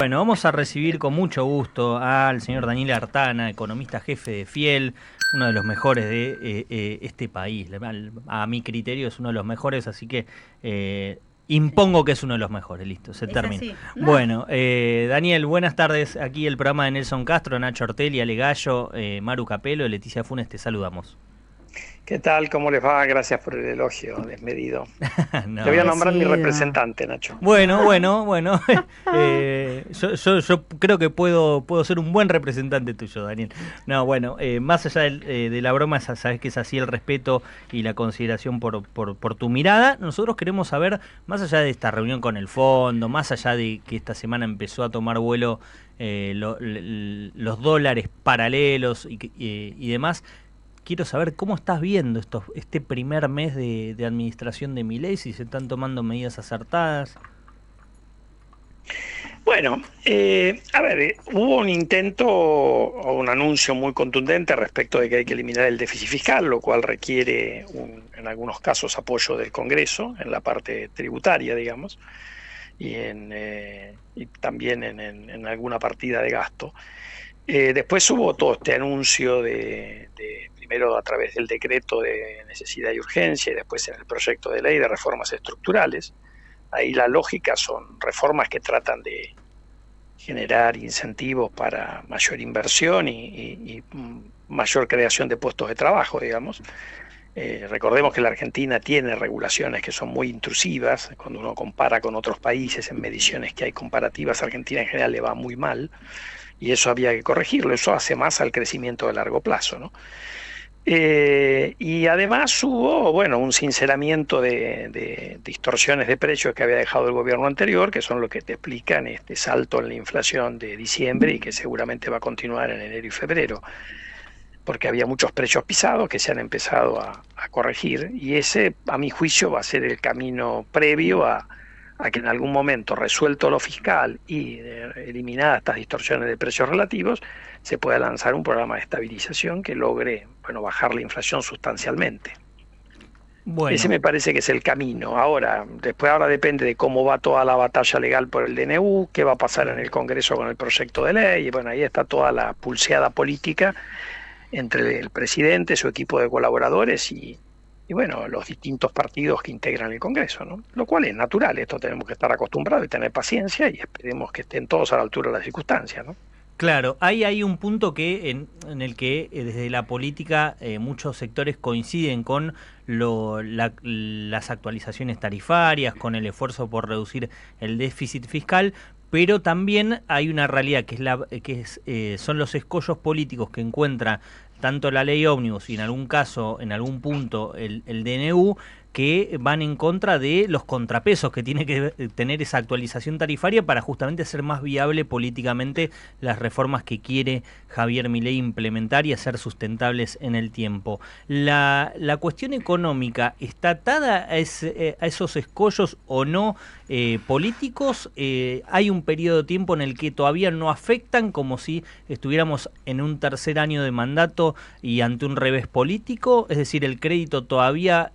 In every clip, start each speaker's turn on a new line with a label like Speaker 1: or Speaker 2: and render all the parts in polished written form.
Speaker 1: Bueno, vamos a recibir con mucho gusto al señor Daniel Artana, economista jefe de Fiel, uno de los mejores de este país. A mi criterio es uno de los mejores, así que impongo que es uno de los mejores. Listo, se
Speaker 2: Es
Speaker 1: termina.
Speaker 2: así. No.
Speaker 1: Bueno, Daniel, buenas tardes. Aquí el programa de Nelson Castro, Nacho Ortelli, Ale Gallo, Maru Capelo, Leticia Funes, te saludamos.
Speaker 3: ¿Qué tal? ¿Cómo les va? Gracias por el elogio desmedido. Te voy a
Speaker 1: No.
Speaker 3: nombrar mi
Speaker 2: Merecido.
Speaker 3: representante, Nacho.
Speaker 1: Bueno. Yo creo que puedo ser un buen representante tuyo, Daniel. No, bueno, más allá de la broma, sabes que es así el respeto y la consideración por tu mirada. Nosotros queremos saber, más allá de esta reunión con el fondo, más allá de que esta semana empezó a tomar vuelo los dólares paralelos y demás. Quiero saber cómo estás viendo este primer mes de administración de Milei, si se están tomando medidas acertadas.
Speaker 3: Bueno, hubo un intento o un anuncio muy contundente respecto de que hay que eliminar el déficit fiscal, lo cual requiere, en algunos casos, apoyo del Congreso en la parte tributaria, digamos, y también en alguna partida de gasto. Después hubo todo este anuncio primero a través del decreto de necesidad y urgencia y después en el proyecto de ley de reformas estructurales. Ahí la lógica son reformas que tratan de generar incentivos para mayor inversión y mayor creación de puestos de trabajo, digamos. Recordemos que la Argentina tiene regulaciones que son muy intrusivas. Cuando uno compara con otros países en mediciones que hay comparativas, Argentina en general le va muy mal. Y eso había que corregirlo, eso hace más al crecimiento de largo plazo, ¿no? Y además hubo, bueno, un sinceramiento de distorsiones de precios que había dejado el gobierno anterior, que son lo que te explican este salto en la inflación de diciembre y que seguramente va a continuar en enero y febrero, porque había muchos precios pisados que se han empezado a corregir, y ese, a mi juicio, va a ser el camino previo a que en algún momento, resuelto lo fiscal y eliminadas estas distorsiones de precios relativos, se pueda lanzar un programa de estabilización que logre, bueno, bajar la inflación sustancialmente. Ese
Speaker 1: Bueno,
Speaker 3: me parece que es el camino. Ahora depende de cómo va toda la batalla legal por el DNU, qué va a pasar en el Congreso con el proyecto de ley, y bueno, ahí está toda la pulseada política entre el presidente, su equipo de colaboradores y bueno, los distintos partidos que integran el Congreso, ¿no? Lo cual es natural, esto tenemos que estar acostumbrados y tener paciencia y esperemos que estén todos a la altura de las circunstancias, ¿no?
Speaker 1: claro, ahí hay un punto en el que desde la política muchos sectores coinciden con las actualizaciones tarifarias, con el esfuerzo por reducir el déficit fiscal, pero también hay una realidad son los escollos políticos que encuentra tanto la ley ómnibus y en algún caso, en algún punto, el DNU, que van en contra de los contrapesos que tiene que tener esa actualización tarifaria para justamente hacer más viable políticamente las reformas que quiere Javier Milei implementar y hacer sustentables en el tiempo. La cuestión económica, ¿está atada a esos escollos o no políticos? ¿Hay un periodo de tiempo en el que todavía no afectan, como si estuviéramos en un tercer año de mandato y ante un revés político? Es decir, ¿el crédito todavía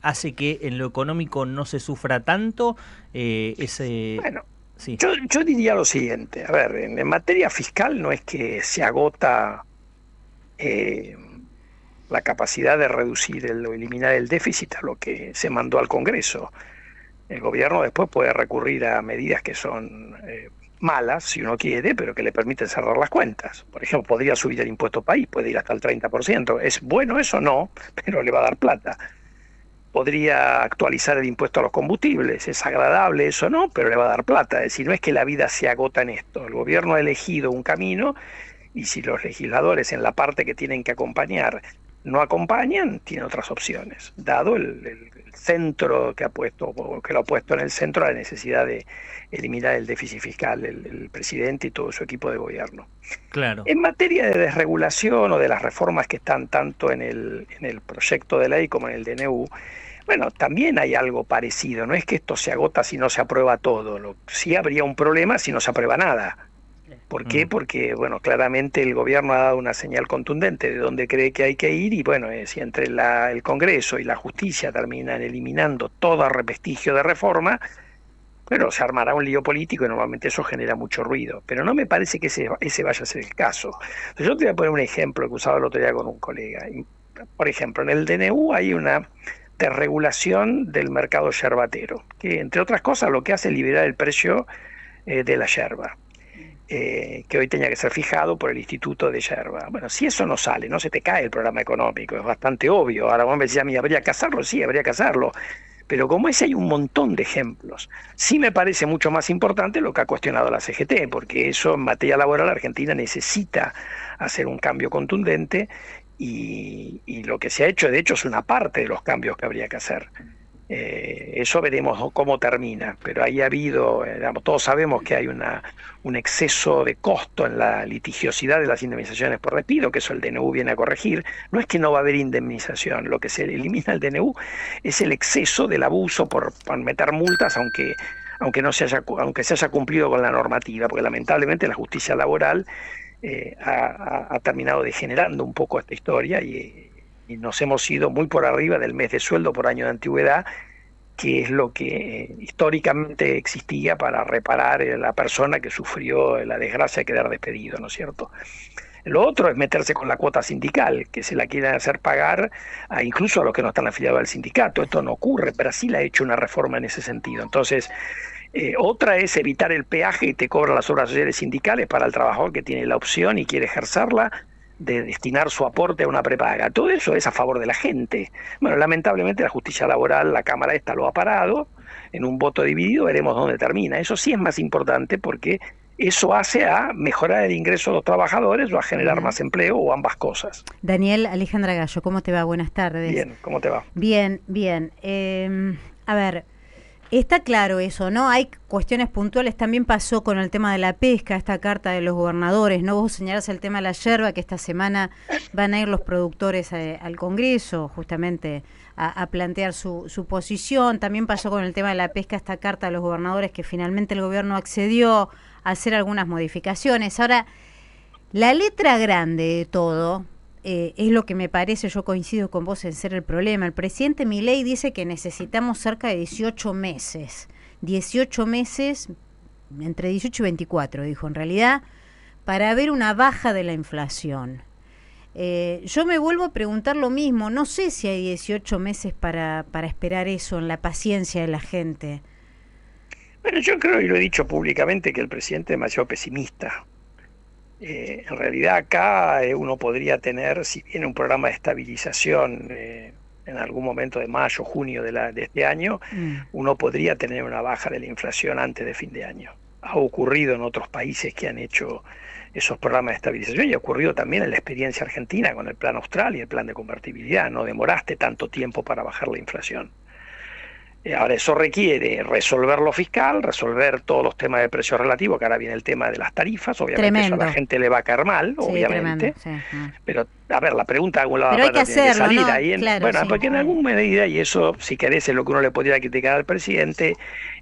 Speaker 1: hace que en lo económico no se sufra tanto?
Speaker 3: Bueno,
Speaker 1: Sí.
Speaker 3: yo diría lo siguiente, a ver, en materia fiscal no es que se agota eh, la capacidad de reducir o eliminar el déficit a lo que se mandó al Congreso. El gobierno después puede recurrir a medidas que son malas, si uno quiere, pero que le permiten cerrar las cuentas. Por ejemplo, podría subir el impuesto país, puede ir hasta el 30%. ¿Es bueno eso? No, pero le va a dar plata. Podría actualizar el impuesto a los combustibles, es agradable eso, no, pero le va a dar plata. Es decir, no es que la vida se agota en esto. El gobierno ha elegido un camino y si los legisladores en la parte que tienen que acompañar no acompañan, tiene otras opciones, dado el centro que lo ha puesto en el centro a la necesidad de eliminar el déficit fiscal, el presidente y todo su equipo de gobierno.
Speaker 1: Claro.
Speaker 3: En materia de desregulación o de las reformas que están tanto en el proyecto de ley como en el DNU, bueno, también hay algo parecido, no es que esto se agota si no se aprueba todo, sí habría un problema si no se aprueba nada. ¿Por qué? Porque, bueno, claramente el gobierno ha dado una señal contundente de dónde cree que hay que ir y, bueno, si entre el Congreso y la justicia terminan eliminando todo vestigio de reforma, Pero se armará un lío político y normalmente eso genera mucho ruido. Pero no me parece que ese vaya a ser el caso. Entonces, yo te voy a poner un ejemplo que usaba el otro día con un colega. Por ejemplo, en el DNU hay una desregulación del mercado yerbatero, que entre otras cosas lo que hace es liberar el precio de la yerba. Que hoy tenía que ser fijado por el Instituto de Yerba. Bueno, si eso no sale, no se te cae el programa económico, es bastante obvio. Ahora vos me decís a mí, ¿habría que hacerlo? Sí, habría que hacerlo. Pero como ese hay un montón de ejemplos. Sí me parece mucho más importante lo que ha cuestionado la CGT, porque eso en materia laboral Argentina necesita hacer un cambio contundente y lo que se ha hecho, de hecho, es una parte de los cambios que habría que hacer. Eso veremos cómo termina, pero ahí ha habido, digamos, todos sabemos que hay un exceso de costo en la litigiosidad de las indemnizaciones por despido, que eso el DNU viene a corregir. No es que no va a haber indemnización, lo que se elimina el DNU es el exceso del abuso por meter multas, aunque aunque se haya cumplido con la normativa, porque lamentablemente la justicia laboral ha terminado degenerando un poco esta historia y nos hemos ido muy por arriba del mes de sueldo por año de antigüedad, que es lo que históricamente existía para reparar a la persona que sufrió la desgracia de quedar despedido, ¿no es cierto? Lo otro es meterse con la cuota sindical, que se la quieren hacer pagar incluso a los que no están afiliados al sindicato. Esto no ocurre, Brasil ha hecho una reforma en ese sentido. Entonces, otra es evitar el peaje y te cobran las obras sociales sindicales para el trabajador que tiene la opción y quiere ejercerla, de destinar su aporte a una prepaga. Todo eso es a favor de la gente. Bueno, lamentablemente la justicia laboral, la Cámara esta lo ha parado, en un voto dividido veremos dónde termina. Eso sí es más importante porque eso hace a mejorar el ingreso de los trabajadores o a generar más empleo o ambas cosas.
Speaker 2: Daniel, Alejandra Gallo, ¿cómo te va? Buenas tardes.
Speaker 3: Bien, ¿cómo te va?
Speaker 2: Bien, bien. A ver, está claro eso, ¿no? Hay cuestiones puntuales, también pasó con el tema de la pesca, esta carta de los gobernadores, ¿no? Vos señalás el tema de la yerba, que esta semana van a ir los productores al Congreso, justamente a plantear su posición. También pasó con el tema de la pesca, esta carta de los gobernadores, que finalmente el gobierno accedió a hacer algunas modificaciones. Ahora, la letra grande de todo es lo que me parece, yo coincido con vos en ser el problema. El presidente Milei dice que necesitamos cerca de 18 meses. 18 meses, entre 18 y 24, dijo en realidad, para ver una baja de la inflación. Yo me vuelvo a preguntar lo mismo. No sé si hay 18 meses para esperar eso en la paciencia de la gente.
Speaker 3: Bueno, yo creo, y lo he dicho públicamente, que el presidente es demasiado pesimista. En realidad acá uno podría tener, si viene un programa de estabilización en algún momento de mayo, junio de este año, uno podría tener una baja de la inflación antes de fin de año. Ha ocurrido en otros países que han hecho esos programas de estabilización y ha ocurrido también en la experiencia argentina con el Plan Austral y el Plan de Convertibilidad. No demoraste tanto tiempo para bajar la inflación. Ahora, eso requiere resolver lo fiscal, resolver todos los temas de precios relativos, que ahora viene el tema de las tarifas, obviamente eso a la gente le va a caer mal, sí, obviamente, sí. Pero, a ver, la pregunta de algún lado
Speaker 2: tiene que salir,
Speaker 3: ¿no? Ahí claro, bueno, sí, porque en alguna medida, y eso, si querés, es lo que uno le podría criticar al presidente,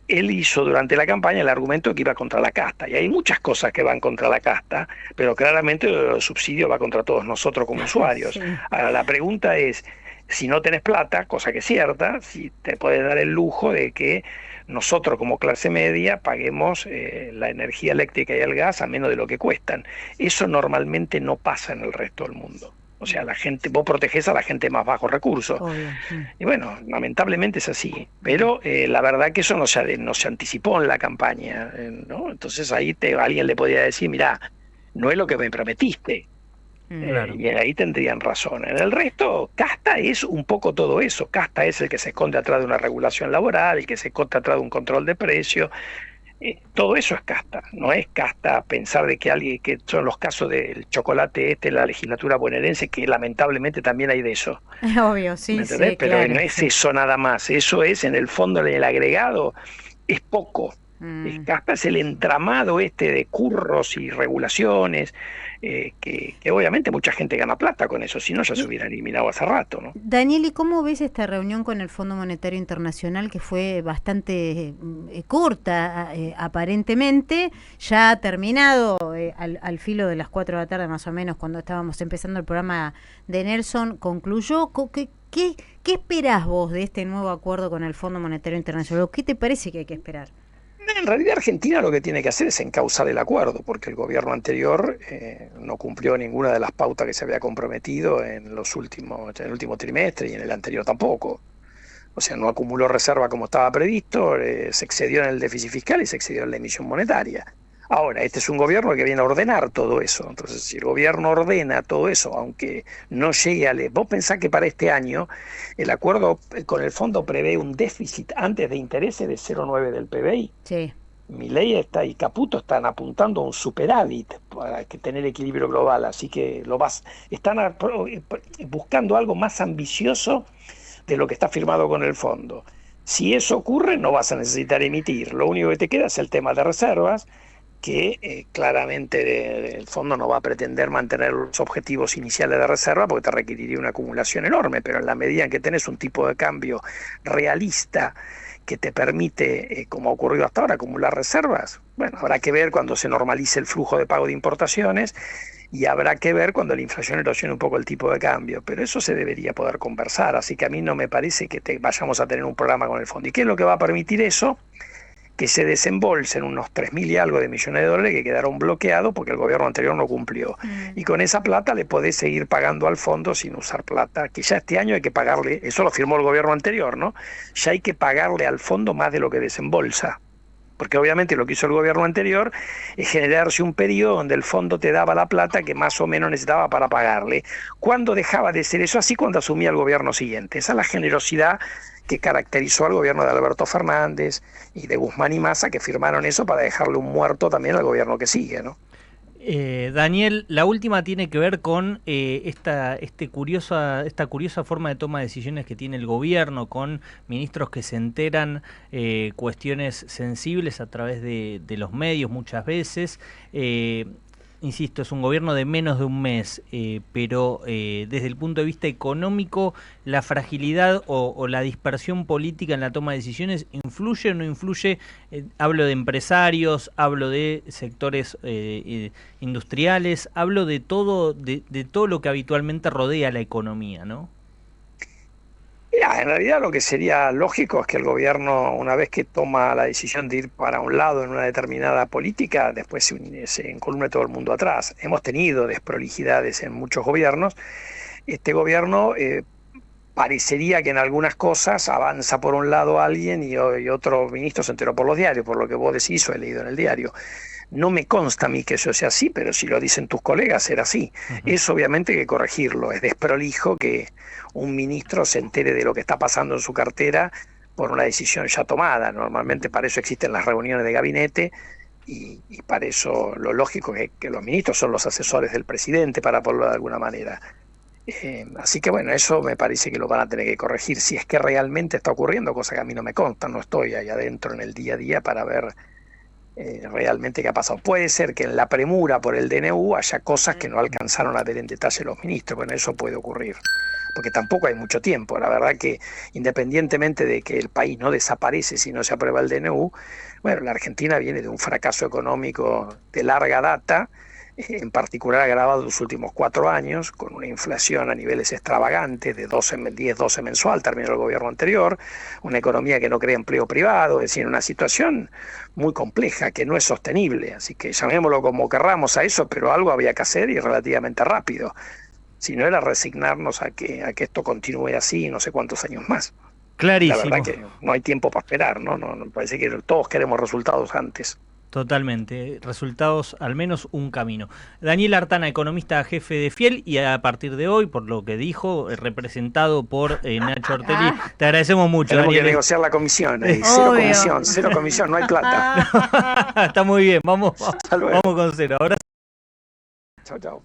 Speaker 3: él hizo durante la campaña el argumento que iba contra la casta, y hay muchas cosas que van contra la casta, pero claramente el subsidio va contra todos nosotros como usuarios. Sí. Ahora, la pregunta es, si no tenés plata, cosa que es cierta, si te puedes dar el lujo de que nosotros como clase media paguemos la energía eléctrica y el gas a menos de lo que cuestan. Eso normalmente no pasa en el resto del mundo. O sea, la gente, vos protegés a la gente de más bajos recursos. Y bueno, lamentablemente es así. Pero la verdad que eso no se anticipó en la campaña, ¿no? Entonces ahí alguien le podría decir, mirá, no es lo que me prometiste. Claro. Y ahí tendrían razón. En el resto, casta es un poco todo eso. Casta es el que se esconde atrás de una regulación laboral, el que se esconde atrás de un control de precios. Todo eso es casta. No es casta pensar de que alguien, que son los casos del chocolate la legislatura bonaerense, que lamentablemente también hay de eso.
Speaker 2: Obvio, sí, sí,
Speaker 3: pero
Speaker 2: claro,
Speaker 3: no es eso nada más. Eso es, en el fondo, en el agregado, es poco. Casta es el entramado de curros y regulaciones, que obviamente mucha gente gana plata con eso, si no ya se hubiera eliminado hace rato, ¿no?
Speaker 2: Daniel, ¿y cómo ves esta reunión con el Fondo Monetario Internacional, que fue bastante corta aparentemente, ya ha terminado al filo de las 4 de la tarde más o menos, cuando estábamos empezando el programa de Nelson, concluyó? ¿Qué esperás vos de este nuevo acuerdo con el Fondo Monetario Internacional? ¿Qué te parece que hay que esperar?
Speaker 3: En realidad Argentina lo que tiene que hacer es encauzar el acuerdo, porque el gobierno anterior no cumplió ninguna de las pautas que se había comprometido en el último trimestre y en el anterior tampoco. O sea, no acumuló reserva como estaba previsto, se excedió en el déficit fiscal y se excedió en la emisión monetaria. Ahora, este es un gobierno que viene a ordenar todo eso. Entonces, si el gobierno ordena todo eso, aunque no llegue a... Vos pensás que para este año el acuerdo con el fondo prevé un déficit antes de intereses de 0,9 del PBI.
Speaker 2: Sí.
Speaker 3: Milei y Caputo están apuntando a un superávit para tener equilibrio global, así que están buscando algo más ambicioso de lo que está firmado con el fondo. Si eso ocurre, no vas a necesitar emitir. Lo único que te queda es el tema de reservas, que claramente el fondo no va a pretender mantener los objetivos iniciales de reserva porque te requeriría una acumulación enorme, pero en la medida en que tenés un tipo de cambio realista que te permite, como ha ocurrido hasta ahora, acumular reservas, bueno, habrá que ver cuando se normalice el flujo de pago de importaciones y habrá que ver cuando la inflación erosione un poco el tipo de cambio, pero eso se debería poder conversar, así que a mí no me parece que vayamos a tener un programa con el fondo. ¿Y qué es lo que va a permitir eso? Que se desembolsen unos 3.000 y algo de millones de dólares que quedaron bloqueados porque el gobierno anterior no cumplió. Y con esa plata le podés seguir pagando al fondo sin usar plata, que ya este año hay que pagarle, eso lo firmó el gobierno anterior, ¿no? Ya hay que pagarle al fondo más de lo que desembolsa. Porque obviamente lo que hizo el gobierno anterior es generarse un periodo donde el fondo te daba la plata que más o menos necesitaba para pagarle. ¿Cuándo dejaba de ser eso así? Cuando asumía el gobierno siguiente. Esa es la generosidad que caracterizó al gobierno de Alberto Fernández y de Guzmán y Massa, que firmaron eso para dejarle un muerto también al gobierno que sigue, ¿no?
Speaker 1: Daniel, la última tiene que ver con esta curiosa forma de toma de decisiones que tiene el gobierno, con ministros que se enteran cuestiones sensibles a través de los medios muchas veces. Insisto, es un gobierno de menos de un mes, pero desde el punto de vista económico, la fragilidad o la dispersión política en la toma de decisiones, ¿influye o no influye? Hablo de empresarios, hablo de sectores industriales, hablo de todo lo que habitualmente rodea la economía, ¿no?
Speaker 3: Mira, en realidad lo que sería lógico es que el gobierno, una vez que toma la decisión de ir para un lado en una determinada política, después se encolumne todo el mundo atrás. Hemos tenido desprolijidades en muchos gobiernos. Este gobierno parecería que en algunas cosas avanza por un lado alguien y otro ministro se enteró por los diarios, por lo que vos decís o he leído en el diario. No me consta a mí que eso sea así, pero si lo dicen tus colegas, era así. Eso obviamente hay que corregirlo. Es desprolijo que un ministro se entere de lo que está pasando en su cartera por una decisión ya tomada. Normalmente para eso existen las reuniones de gabinete y para eso lo lógico es que los ministros son los asesores del presidente, para ponerlo de alguna manera. Así que bueno, eso me parece que lo van a tener que corregir si es que realmente está ocurriendo, cosa que a mí no me consta, no estoy ahí adentro en el día a día para ver realmente qué ha pasado. Puede ser que en la premura por el DNU haya cosas que no alcanzaron a ver en detalle los ministros, bueno, eso puede ocurrir, porque tampoco hay mucho tiempo. La verdad que independientemente de que el país no desaparece si no se aprueba el DNU, bueno, la Argentina viene de un fracaso económico de larga data, en particular agravado en los últimos 4 años, con una inflación a niveles extravagantes de 10-12 mensual, terminó el gobierno anterior, una economía que no crea empleo privado, es decir, una situación muy compleja que no es sostenible, así que llamémoslo como querramos a eso, pero algo había que hacer y relativamente rápido, si no era resignarnos a que esto continúe así no sé cuántos años más.
Speaker 1: Clarísimo.
Speaker 3: La verdad que no hay tiempo para esperar, ¿no? No parece que todos queremos resultados antes.
Speaker 1: Totalmente, resultados, al menos un camino. Daniel Artana, economista jefe de Fiel, y a partir de hoy, por lo que dijo, representado por Nacho Ortelli, te agradecemos mucho.
Speaker 3: Tenemos
Speaker 1: Daniel.
Speaker 3: que negociar la comisión, cero comisión, no hay plata.
Speaker 1: Está muy bien, vamos con cero. Ahora
Speaker 3: chao.